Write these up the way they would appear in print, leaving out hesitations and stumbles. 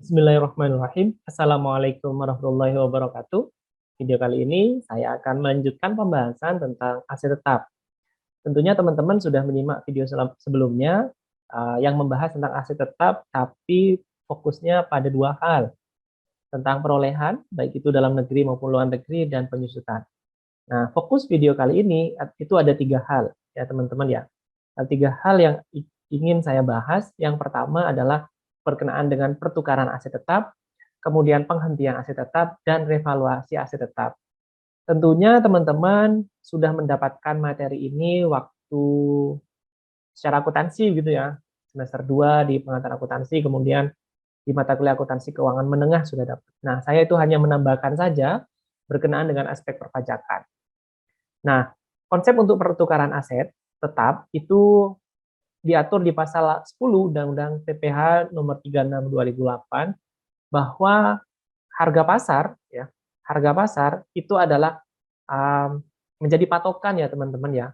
Bismillahirrahmanirrahim. Assalamualaikum warahmatullahi wabarakatuh. Video kali ini saya akan melanjutkan pembahasan tentang aset tetap. Tentunya teman-teman sudah menyimak video sebelumnya yang membahas tentang aset tetap, tapi fokusnya pada dua hal, tentang perolehan, baik itu dalam negeri maupun luar negeri, dan penyusutan. Nah, fokus video kali ini itu ada tiga hal, ya teman-teman ya. Ada tiga hal yang ingin saya bahas. Yang pertama adalah berkenaan dengan pertukaran aset tetap, kemudian penghentian aset tetap, dan revaluasi aset tetap. Tentunya teman-teman sudah mendapatkan materi ini waktu secara akuntansi gitu ya, semester 2 di pengantar akuntansi, kemudian di mata kuliah akuntansi keuangan menengah sudah dapat. Nah, saya itu hanya menambahkan saja berkenaan dengan aspek perpajakan. Nah, konsep untuk pertukaran aset tetap itu diatur di pasal 10 Undang-Undang PPH nomor 36 2008 bahwa harga pasar ya, harga pasar itu adalah menjadi patokan ya teman-teman ya.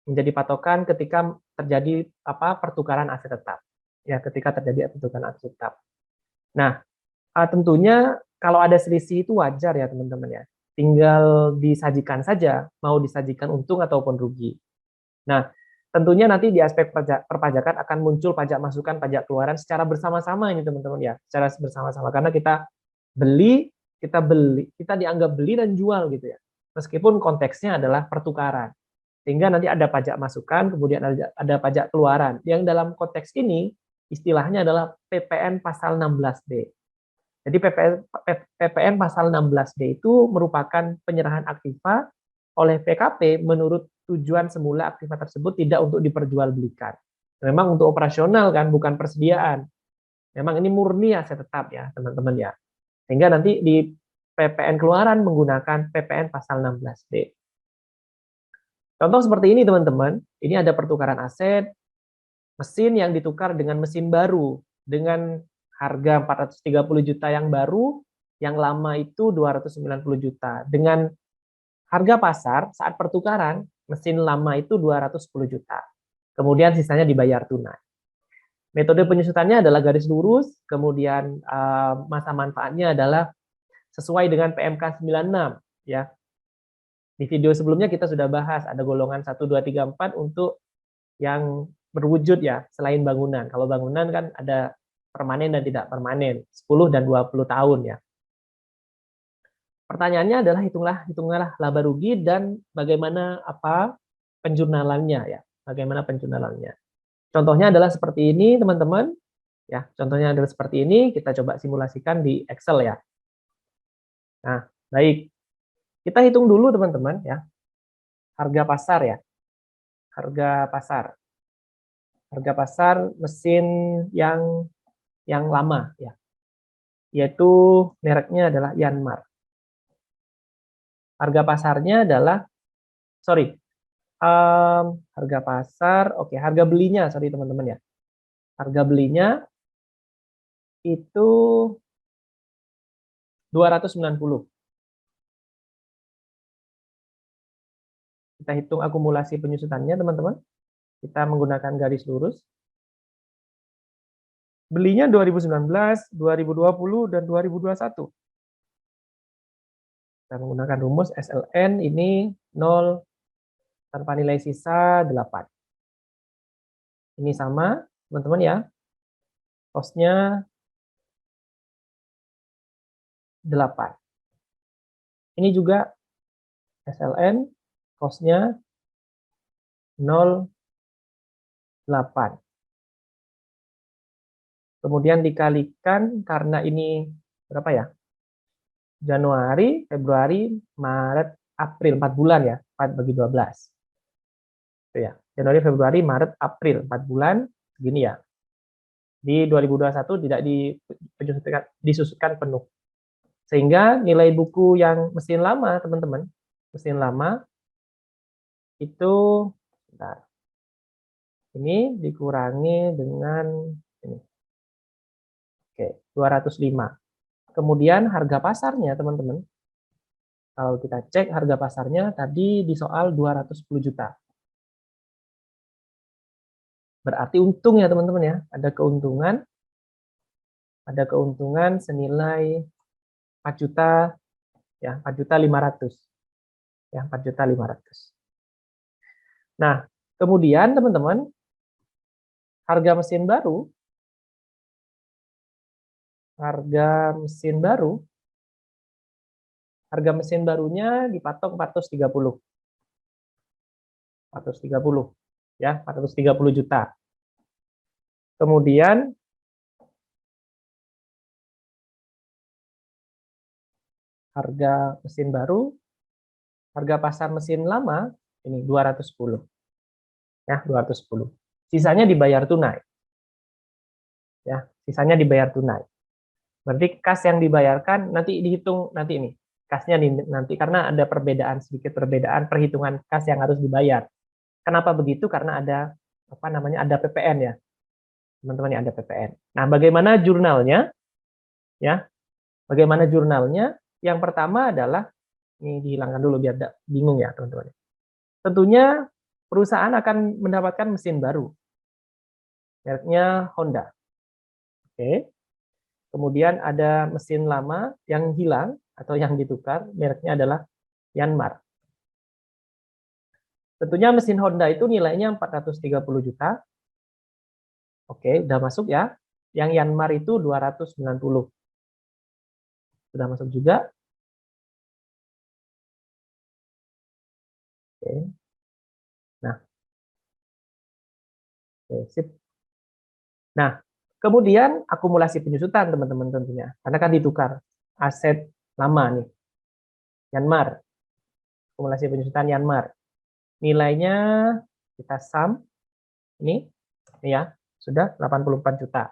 Menjadi patokan ketika terjadi pertukaran aset tetap. Ya, ketika terjadi pertukaran aset tetap. Nah, tentunya kalau ada selisih itu wajar ya teman-teman ya. Tinggal disajikan saja, mau disajikan untung ataupun rugi. Nah, tentunya nanti di aspek perpajakan akan muncul pajak masukan, pajak keluaran secara bersama-sama ini teman-teman ya, secara bersama-sama karena kita dianggap beli dan jual gitu ya. Meskipun konteksnya adalah pertukaran. Sehingga nanti ada pajak masukan, kemudian ada pajak keluaran. Yang dalam konteks ini istilahnya adalah PPN pasal 16D. Jadi PPN pasal 16D itu merupakan penyerahan aktiva oleh PKP menurut tujuan semula aktiva tersebut tidak untuk diperjualbelikan. Memang untuk operasional kan, bukan persediaan. Memang ini murni aset tetap ya, teman-teman ya. Sehingga nanti di PPN keluaran menggunakan PPN pasal 16D. Contoh seperti ini teman-teman, ini ada pertukaran aset, mesin yang ditukar dengan mesin baru, dengan harga 430 juta yang baru, yang lama itu 290 juta. Dengan harga pasar saat pertukaran, mesin lama itu 210 juta. Kemudian sisanya dibayar tunai. Metode penyusutannya adalah garis lurus, kemudian masa manfaatnya adalah sesuai dengan PMK 96 ya. Di video sebelumnya kita sudah bahas ada golongan 1 2 3 4 untuk yang berwujud ya, selain bangunan. Kalau bangunan kan ada permanen dan tidak permanen, 10 dan 20 tahun ya. Pertanyaannya adalah hitunglah laba rugi dan bagaimana penjurnalannya ya. Bagaimana penjurnalannya. Contohnya adalah seperti ini, teman-teman. Ya, contohnya adalah seperti ini, kita coba simulasikan di Excel ya. Nah, baik. Kita hitung dulu teman-teman ya. Harga pasar ya. Harga pasar. Harga pasar mesin yang lama ya. Yaitu mereknya adalah Yanmar. Harga pasarnya adalah harga pasar, oke, harga belinya, sorry teman-teman ya. Harga belinya itu 290. Kita hitung akumulasi penyusutannya, teman-teman. Kita menggunakan garis lurus. Belinya 2019, 2020, dan 2021. Kita menggunakan rumus SLN ini 0 tanpa nilai sisa 8. Ini sama, teman-teman ya. Cost-nya 8. Ini juga SLN, cost-nya 0,8. Kemudian dikalikan karena ini berapa ya? Januari, Februari, Maret, April, 4 bulan ya, 4 bagi 12. Itu ya. Januari, Februari, Maret, April, 4 bulan, segini ya. Di 2021 tidak disusutkan penuh. Sehingga nilai buku yang mesin lama, teman-teman, mesin lama itu bentar, ini dikurangi dengan ini. Oke, 205. Kemudian harga pasarnya, teman-teman. Kalau kita cek harga pasarnya tadi di soal 210 juta. Berarti untung ya, teman-teman ya. Ada keuntungan ada keuntungan senilai 4 juta, ya 4.500.000, ya 4.500.000. Nah, kemudian teman-teman, harga mesin barunya dipatok 430, ya 430 juta. Kemudian harga mesin baru, harga pasar mesin lama ini 210, ya 210. Sisanya dibayar tunai, ya sisanya dibayar tunai. Berarti kas yang dibayarkan nanti dihitung nanti ini kasnya nanti, karena ada sedikit perbedaan perhitungan kas yang harus dibayar. Kenapa begitu? Karena ada ada PPN, ya teman-teman, ya ada PPN. Nah, bagaimana jurnalnya? Ya, bagaimana jurnalnya? Yang pertama adalah, ini dihilangkan dulu biar tidak bingung ya teman-teman. Tentunya perusahaan akan mendapatkan mesin baru, mereknya Honda. Oke. Kemudian ada mesin lama yang hilang atau yang ditukar, mereknya adalah Yanmar. Tentunya mesin Honda itu nilainya 430 juta. Oke, udah masuk ya. Yang Yanmar itu 290. Sudah masuk juga. Oke. Nah. Oke, sip. Nah, kemudian akumulasi penyusutan teman-teman tentunya. Karena kan ditukar aset lama nih. Yanmar. Akumulasi penyusutan Yanmar. Nilainya kita sum ini ya, sudah 84 juta.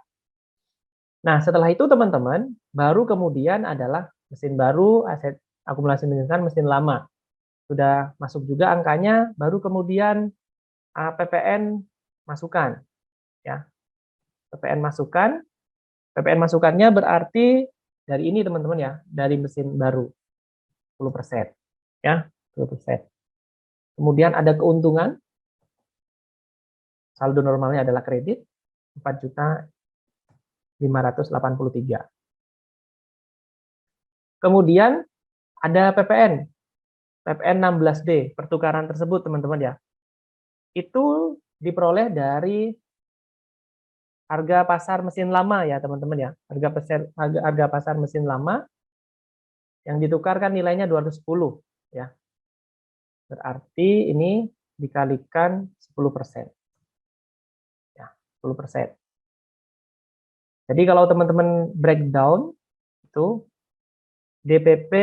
Nah, setelah itu teman-teman, baru kemudian adalah mesin baru, aset akumulasi penyusutan mesin lama. Sudah masuk juga angkanya, baru kemudian PPN masukan, ya. PPN masukannya berarti dari ini teman-teman ya, dari mesin baru 10%, ya, 10%. Kemudian ada keuntungan, saldo normalnya adalah kredit 4.583. Kemudian ada PPN 16D, pertukaran tersebut teman-teman ya. Itu diperoleh dari harga pasar mesin lama ya teman-teman ya. Harga pasar mesin lama yang ditukarkan nilainya 210 ya. Berarti ini dikalikan 10%. Ya, 10%. Jadi kalau teman-teman breakdown itu DPP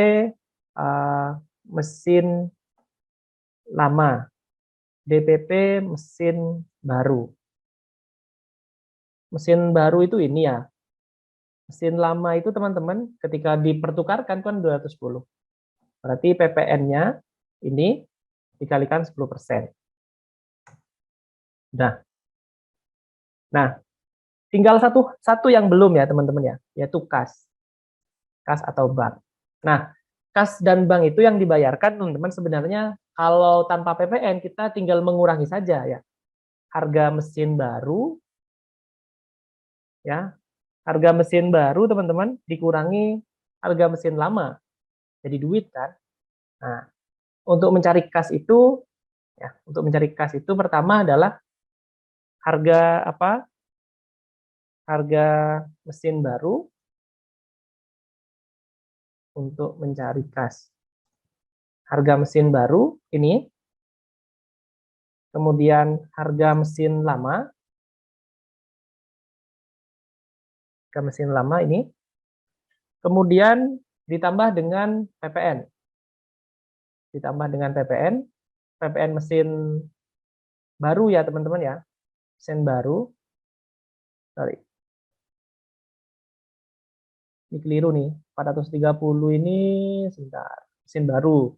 mesin lama, DPP mesin baru. Mesin baru itu ini ya. Mesin lama itu teman-teman ketika dipertukarkan kan 210. Berarti PPN-nya ini dikalikan 10%. Nah, tinggal satu yang belum ya teman-teman ya, yaitu kas atau bank. Nah, kas dan bank itu yang dibayarkan teman-teman sebenarnya kalau tanpa PPN kita tinggal mengurangi saja ya. Harga mesin baru ya. Harga mesin baru teman-teman dikurangi harga mesin lama. Jadi duit kan. Nah, untuk mencari kas itu ya, pertama adalah harga harga mesin baru untuk mencari kas. Harga mesin baru ini, kemudian harga mesin lama ini, kemudian ditambah dengan PPN. PPN mesin baru ya teman-teman ya. Mesin baru. Sorry. Ini keliru nih. 430 ini sebentar. Mesin baru.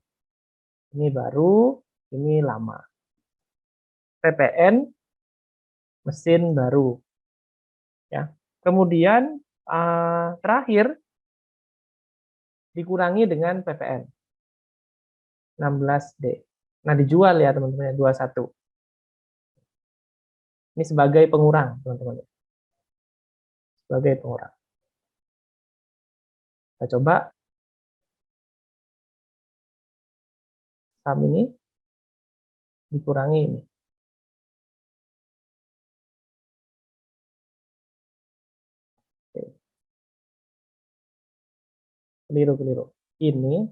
Ini baru, ini lama. PPN mesin baru. Ya. Kemudian terakhir dikurangi dengan PPN 16D. Nah, dijual ya teman-teman, 21. Ini sebagai pengurang, teman-teman. Sebagai pengurang. Kita coba saham ini dikurangi ini. Oke, keliru. Ini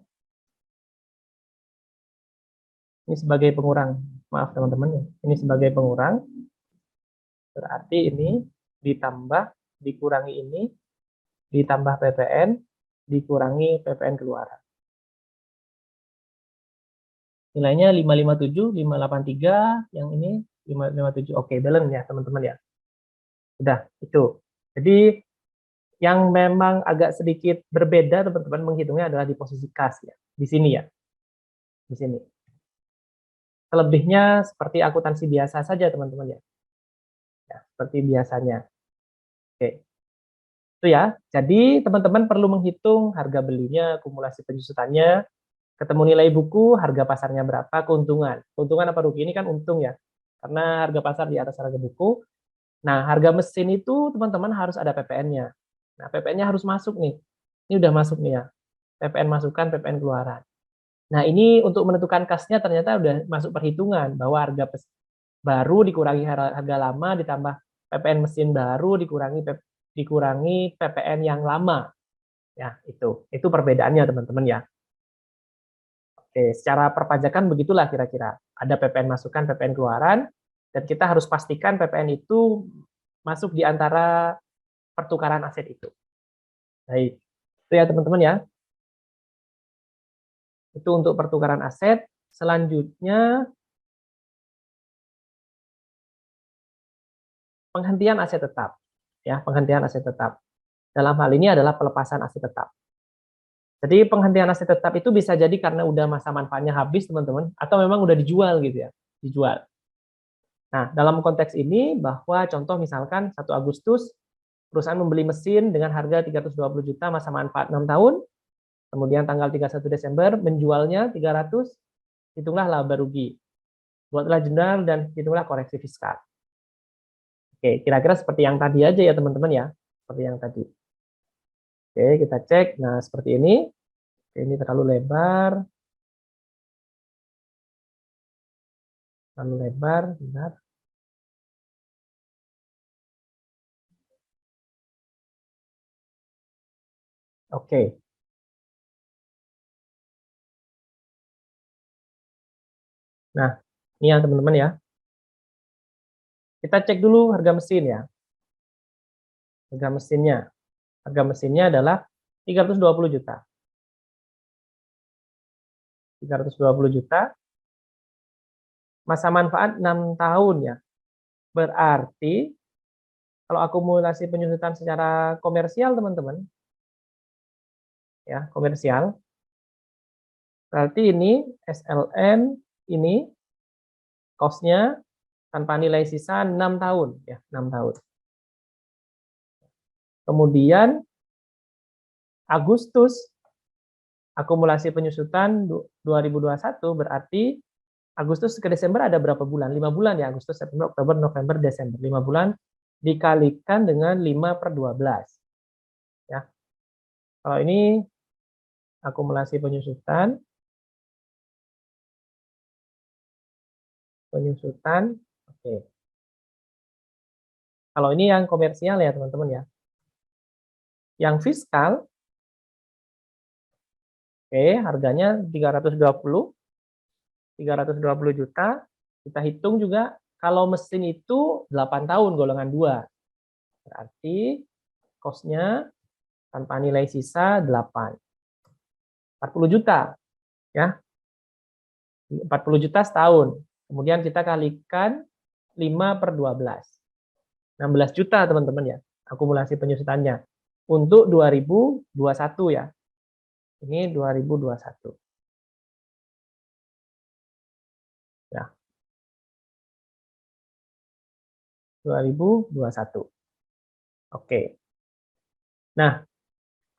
sebagai pengurang. Maaf teman-teman ya. Ini sebagai pengurang. Berarti ini ditambah, dikurangi ini, ditambah PPN, dikurangi PPN keluaran. Nilainya 557, 583, yang ini 557. Oke, balance ya teman-teman ya. Udah, itu. Jadi yang memang agak sedikit berbeda teman-teman menghitungnya adalah di posisi kas ya. Di sini ya. Di sini. Selebihnya seperti akuntansi biasa saja teman-teman ya. Ya, seperti biasanya. Oke. Itu ya. Jadi teman-teman perlu menghitung harga belinya, akumulasi penyusutannya, ketemu nilai buku, harga pasarnya berapa, keuntungan. Keuntungan apa rugi ini kan untung ya. Karena harga pasar di atas harga buku. Nah, harga mesin itu teman-teman harus ada PPN-nya. Nah, PPN-nya harus masuk nih. Ini udah masuk nih ya. PPN masukan, PPN keluaran. Nah, ini untuk menentukan kasnya ternyata udah masuk perhitungan bahwa harga baru dikurangi harga lama ditambah PPN mesin baru dikurangi PPN yang lama. Ya, itu perbedaannya teman-teman ya. Oke, secara perpajakan begitulah kira-kira. Ada PPN masukan, PPN keluaran, dan kita harus pastikan PPN itu masuk di antara pertukaran aset itu. Baik, itu ya teman-teman ya. Itu untuk pertukaran aset. Selanjutnya, penghentian aset tetap. Ya, penghentian aset tetap. Dalam hal ini adalah pelepasan aset tetap. Jadi penghentian aset tetap itu bisa jadi karena udah masa manfaatnya habis teman-teman, atau memang udah dijual gitu ya, dijual. Nah, dalam konteks ini bahwa contoh misalkan 1 Agustus perusahaan membeli mesin dengan harga 320 juta masa manfaat 6 tahun, kemudian tanggal 31 Desember menjualnya 300, hitunglah laba rugi. Buatlah jurnal dan hitunglah koreksi fiskal. Oke, kira-kira seperti yang tadi aja ya teman-teman ya, seperti yang tadi. Oke, kita cek. Nah, seperti ini. Ini terlalu lebar. Terlalu lebar, benar. Oke. Nah, ini ya teman-teman ya. Kita cek dulu harga mesin ya. Harga mesinnya. Harga mesinnya adalah 320 juta. 320 juta. Masa manfaat 6 tahun ya. Berarti kalau akumulasi penyusutan secara komersial teman-teman, ya komersial, berarti ini SLN ini cost-nya tanpa nilai sisa 6 tahun ya, 6 tahun. Kemudian Agustus akumulasi penyusutan 2021 berarti Agustus ke Desember ada berapa bulan? 5 bulan ya, Agustus, September, Oktober, November, Desember. 5 bulan dikalikan dengan 5/12. Ya. Kalau ini akumulasi penyusutan, oke. Kalau ini yang komersial ya teman-teman ya. Yang fiskal, oke, harganya 320 juta. Kita hitung juga kalau mesin itu 8 tahun golongan 2. Berarti cost-nya tanpa nilai sisa 8. 40 juta ya. 40 juta setahun. Kemudian kita kalikan 5/12. 16 juta teman-teman ya, akumulasi penyusutannya. Untuk 2021 ya. Ini 2021. Ya. 2021. Oke. Nah,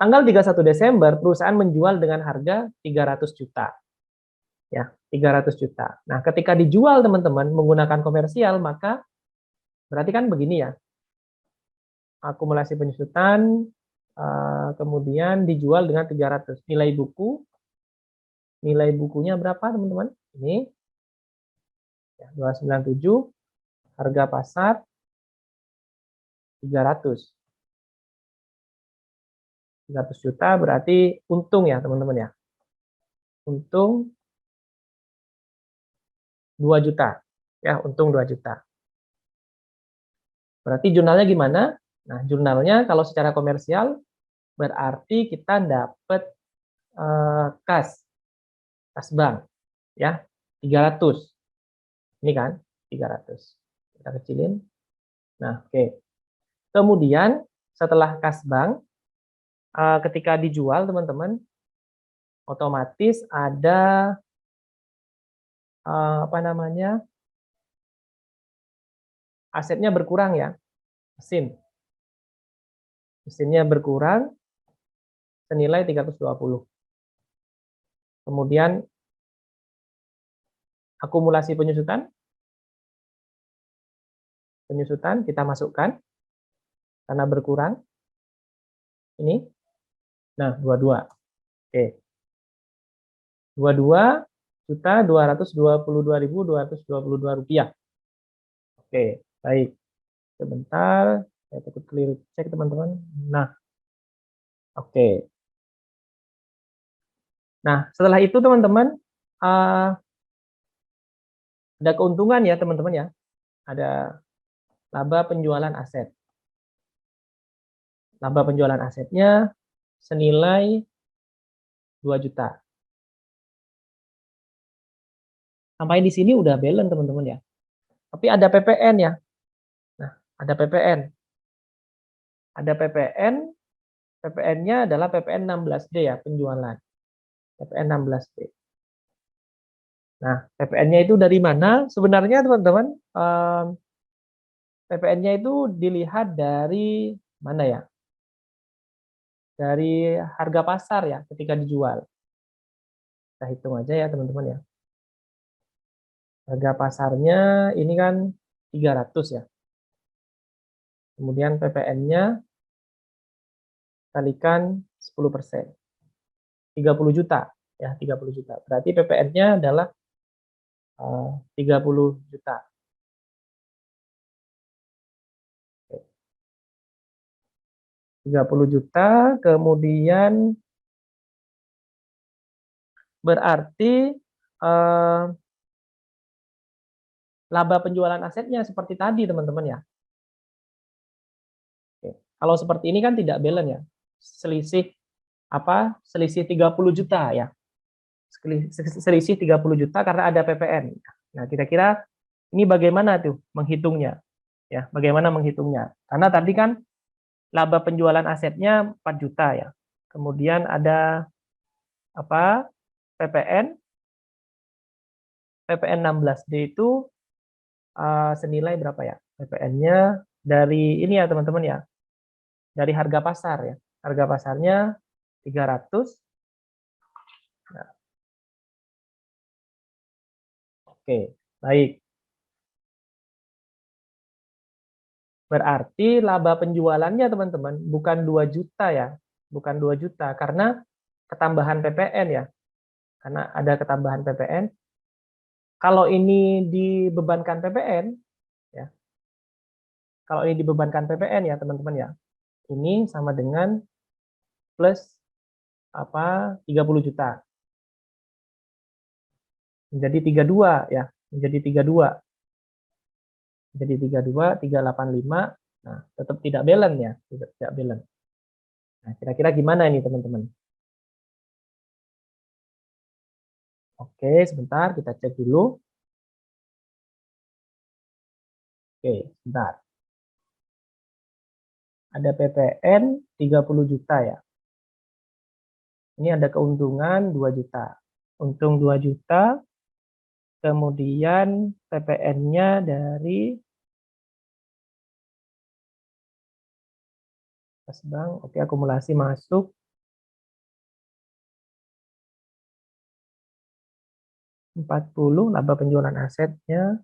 tanggal 31 Desember perusahaan menjual dengan harga 300 juta. Ya, 300 juta. Nah, ketika dijual teman-teman menggunakan komersial, maka berarti kan begini ya. Akumulasi penyusutan kemudian dijual dengan 300. Nilai bukunya berapa teman-teman? Ini ya, 297, harga pasar 300. 300 juta berarti untung ya teman-teman ya. Untung 2 juta. Ya, untung 2 juta. Berarti jurnalnya gimana? Nah, jurnalnya kalau secara komersial berarti kita dapat kas bank ya 300. Ini kan 300. Kita kecilin. Nah, oke. Kemudian setelah kas bank ketika dijual teman-teman otomatis ada apa namanya? Asetnya berkurang ya. Mesinnya berkurang senilai 320. Kemudian akumulasi penyusutan kita masukkan karena berkurang ini. Nah, 22. Oke. 22.222.222 rupiah. Oke, baik. Sebentar, saya takut keliru cek teman-teman. Nah, oke. Nah, setelah itu teman-teman ada keuntungan ya teman-teman ya. Ada laba penjualan aset. Laba penjualan asetnya senilai 2 juta. Sampai di sini udah balance teman-teman ya. Tapi ada PPN ya. Nah, ada PPN. Ada PPN. PPN-nya adalah PPN 16D ya, penjualan. PPN 16D. Nah, PPN-nya itu dari mana? Sebenarnya teman-teman, PPN-nya itu dilihat dari mana ya? Dari harga pasar ya ketika dijual. Kita hitung aja ya teman-teman ya. Harga pasarnya ini kan 300 ya. Kemudian PPN-nya kalikan 10%. 30 juta ya, 30 juta. Berarti PPN-nya adalah 30 juta. 30 juta, kemudian berarti laba penjualan asetnya seperti tadi teman-teman ya. Oke. Kalau seperti ini kan tidak balance ya. Selisih 30 juta ya. Selisih 30 juta karena ada PPN. Nah, kira-kira ini bagaimana tuh menghitungnya? Ya, bagaimana menghitungnya? Karena tadi kan laba penjualan asetnya 4 juta ya. Kemudian ada apa? PPN 16D itu senilai berapa ya? PPN-nya dari ini ya teman-teman ya. Dari harga pasar ya. Harga pasarnya 300. Nah, oke, baik. Berarti laba penjualannya teman-teman bukan 2 juta ya. Bukan 2 juta karena ketambahan PPN ya. Karena ada ketambahan PPN. Kalau ini dibebankan PPN ya. Kalau ini dibebankan PPN ya teman-teman ya. Ini sama dengan plus 30 juta. Menjadi 32 ya. Menjadi 32. Jadi 32, 385. Nah, tetap tidak balance ya, tidak balance. Nah, kira-kira gimana ini teman-teman? Oke, sebentar kita cek dulu. Oke, sebentar. Ada PPN 30 juta ya. Ini ada keuntungan 2 juta. Untung 2 juta. Kemudian PPN-nya dari kas bank. Oke, akumulasi masuk. 40 laba penjualan asetnya.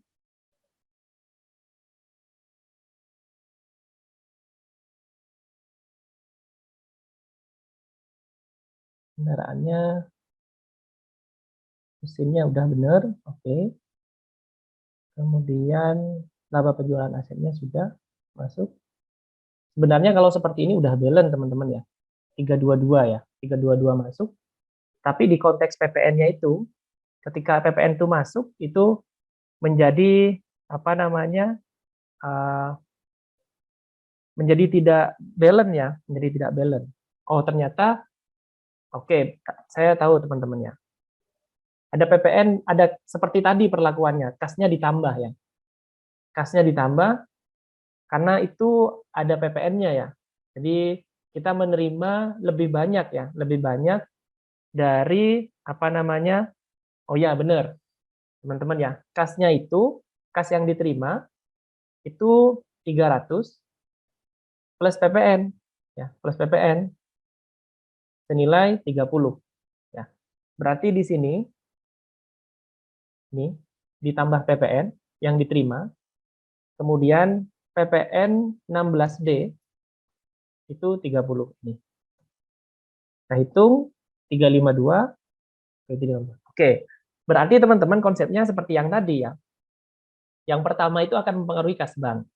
kendaraannya, mesinnya udah bener, oke. Kemudian laba penjualan asetnya sudah masuk. Sebenarnya kalau seperti ini udah balance teman-teman ya, 322 ya, 322 masuk. Tapi di konteks PPN-nya itu, ketika PPN itu masuk, itu menjadi apa namanya, menjadi tidak balance ya, menjadi tidak balance. Oh ternyata, oke, saya tahu teman-teman ya. Ada PPN, ada seperti tadi perlakuannya, kasnya ditambah ya. Kasnya ditambah, karena itu ada PPN-nya ya. Jadi kita menerima lebih banyak ya, lebih banyak dari apa namanya, oh ya benar, teman-teman ya, kasnya itu, kas yang diterima, itu 300 plus PPN, ya, plus PPN, senilai 30. Ya. Berarti di sini, ini, ditambah PPN yang diterima, kemudian PPN 16D, itu 30. Nih. Nah, hitung 352, oke, berarti teman-teman konsepnya seperti yang tadi ya. Yang pertama itu akan mempengaruhi kas bank.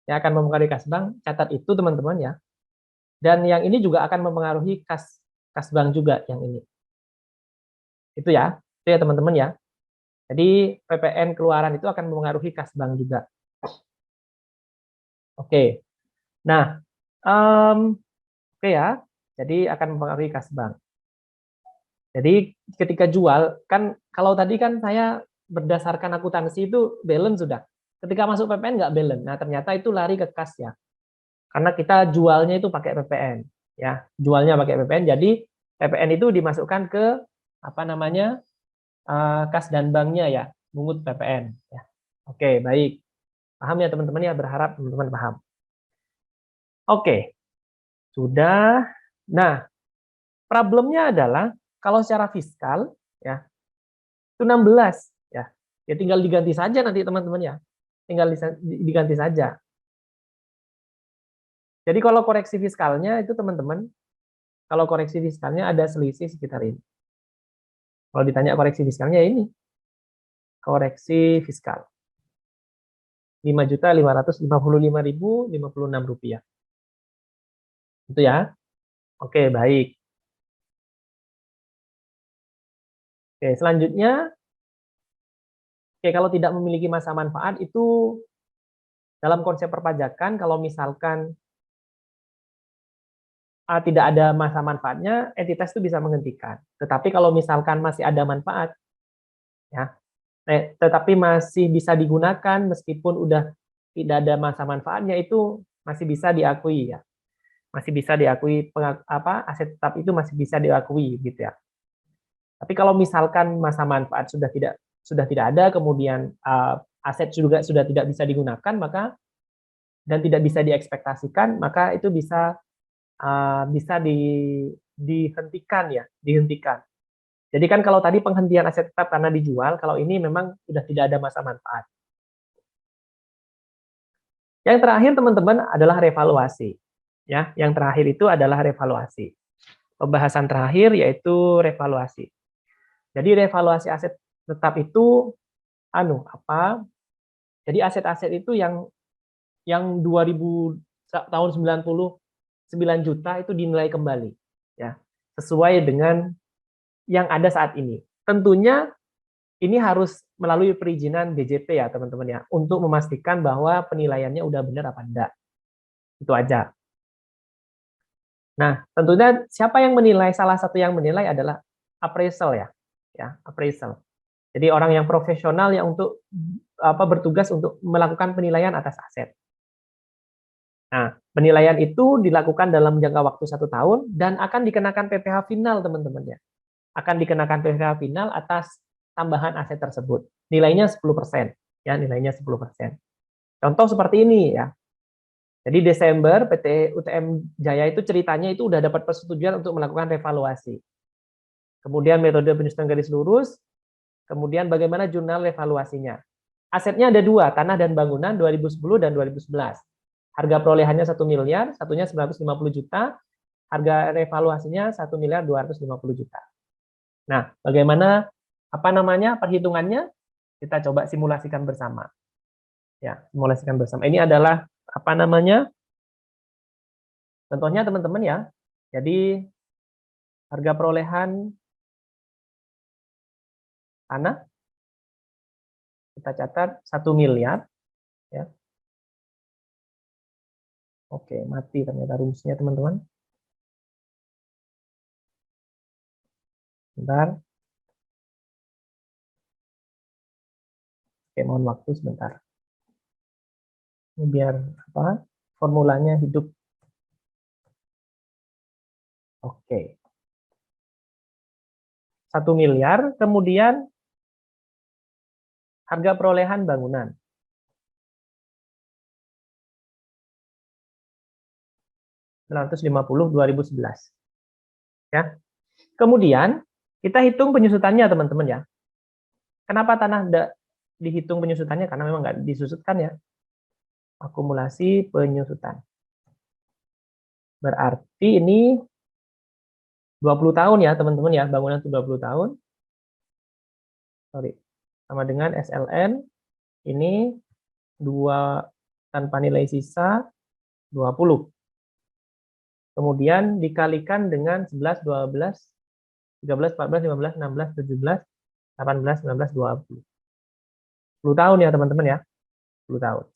Ya, akan mempengaruhi kas bank, catat itu teman-teman ya. Dan yang ini juga akan mempengaruhi kas bank juga yang ini. Itu ya teman-teman ya. Jadi PPN keluaran itu akan mempengaruhi kas bank juga. Oke. Nah, oke ya. Jadi akan mempengaruhi kas bank. Jadi ketika jual, kan kalau tadi kan saya berdasarkan akuntansi itu balance sudah. Ketika masuk PPN nggak balance. Nah ternyata itu lari ke kas ya. Karena kita jualnya itu pakai PPN. Ya, jualnya pakai PPN. Jadi PPN itu dimasukkan ke apa namanya, kas dan banknya ya, mungut PPN. Ya. Oke, baik. Paham ya teman-teman ya, berharap teman-teman paham. Oke, sudah. Nah, problemnya adalah kalau secara fiskal ya itu 16 ya. Ya tinggal diganti saja nanti teman-teman ya. Tinggal diganti saja. Jadi kalau koreksi fiskalnya itu teman-teman, kalau koreksi fiskalnya ada selisih sekitar ini. Kalau ditanya koreksi fiskalnya ini. Koreksi fiskal. 5.555.056 rupiah. Itu ya. Oke, baik. Oke, selanjutnya, oke, kalau tidak memiliki masa manfaat itu dalam konsep perpajakan, kalau misalkan tidak ada masa manfaatnya, entitas itu bisa menghentikan. Tetapi kalau misalkan masih ada manfaat, ya, tetapi masih bisa digunakan meskipun udah tidak ada masa manfaatnya, itu masih bisa diakui ya. Masih bisa diakui, aset tetap itu masih bisa diakui gitu ya. Tapi kalau misalkan masa manfaat sudah tidak ada, kemudian aset juga sudah tidak bisa digunakan, maka dan tidak bisa diekspektasikan, maka itu bisa dihentikan ya, dihentikan. Jadi kan kalau tadi penghentian aset tetap karena dijual, kalau ini memang sudah tidak ada masa manfaat. Yang terakhir teman-teman adalah revaluasi. Ya, yang terakhir itu adalah revaluasi. Pembahasan terakhir yaitu revaluasi. Jadi revaluasi aset tetap itu jadi aset-aset itu yang 2000 tahun 99 juta itu dinilai kembali ya, sesuai dengan yang ada saat ini. Tentunya ini harus melalui perizinan DJP ya teman-teman ya, untuk memastikan bahwa penilaiannya udah benar apa enggak. Itu aja. Nah, tentunya siapa yang menilai? Salah satu yang menilai adalah appraisal ya, appraisal. Jadi orang yang profesional yang untuk bertugas untuk melakukan penilaian atas aset. Nah, penilaian itu dilakukan dalam jangka waktu 1 tahun dan akan dikenakan PPh final teman-teman ya. Akan dikenakan PPh final atas tambahan aset tersebut. Nilainya 10%, ya, nilainya 10%. Contoh seperti ini ya. Jadi Desember PT UTM Jaya itu ceritanya itu udah dapat persetujuan untuk melakukan revaluasi. Kemudian metode penyusunan garis lurus, kemudian bagaimana jurnal revaluasinya. Asetnya ada 2, tanah dan bangunan 2010 dan 2011. Harga perolehannya 1 miliar, satunya 950 juta. harga revaluasinya 1.250.000.000. Nah, bagaimana perhitungannya? Kita coba simulasikan bersama. Ya, simulasikan bersama. Ini adalah contohnya teman-teman ya. Jadi harga perolehan tanah kita catat 1 miliar ya. Oke, mati ternyata rumusnya teman-teman. Bentar. Oke, mohon waktu sebentar. Ini biar formulanya hidup. Oke. 1 miliar, kemudian harga perolehan bangunan. $950 2011. Ya. Kemudian kita hitung penyusutannya teman-teman ya. Kenapa tanah tidak dihitung penyusutannya? Karena memang nggak disusutkan ya. Akumulasi penyusutan. Berarti ini 20 tahun ya teman-teman ya, bangunan itu 20 tahun. Sorry. Sama dengan SLN ini 2 tanpa nilai sisa 20. Kemudian dikalikan dengan 11, 12, 13, 14, 15, 16, 17, 18, 19, 20. 10 tahun ya teman-teman ya. 10 tahun.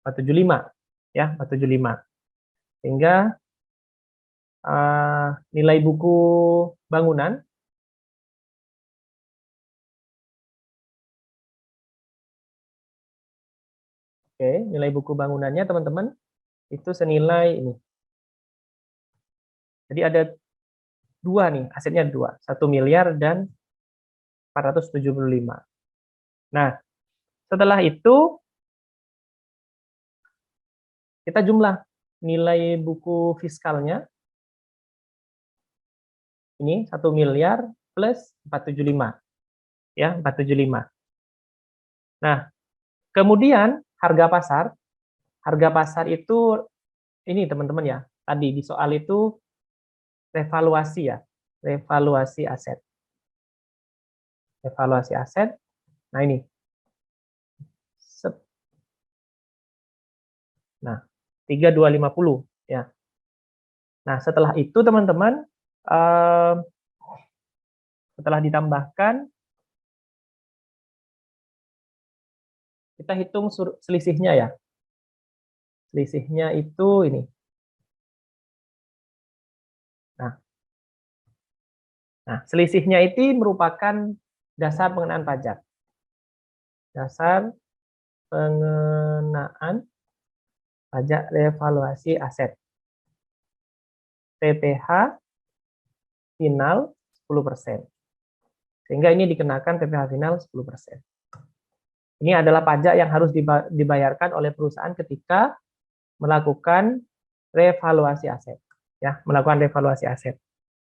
475 ya, 475. Sehingga nilai buku bangunan nilai buku bangunannya teman-teman itu senilai ini. Jadi ada dua nih, asetnya dua, 1 miliar dan 475. Nah, setelah itu kita jumlah nilai buku fiskalnya. Ini 1 miliar plus 475. Ya, 475. Nah, kemudian harga pasar itu ini teman-teman ya. Tadi di soal itu revaluasi ya, revaluasi aset. Revaluasi aset. Nah, ini. Nah, 3250 ya. Nah, setelah itu teman-teman setelah ditambahkan kita hitung selisihnya ya. Selisihnya itu ini. Nah, selisihnya itu merupakan dasar pengenaan pajak. Dasar pengenaan pajak revaluasi aset. PPh final 10%. Sehingga ini dikenakan PPh final 10%. Ini adalah pajak yang harus dibayarkan oleh perusahaan ketika melakukan revaluasi aset. Ya, melakukan revaluasi aset.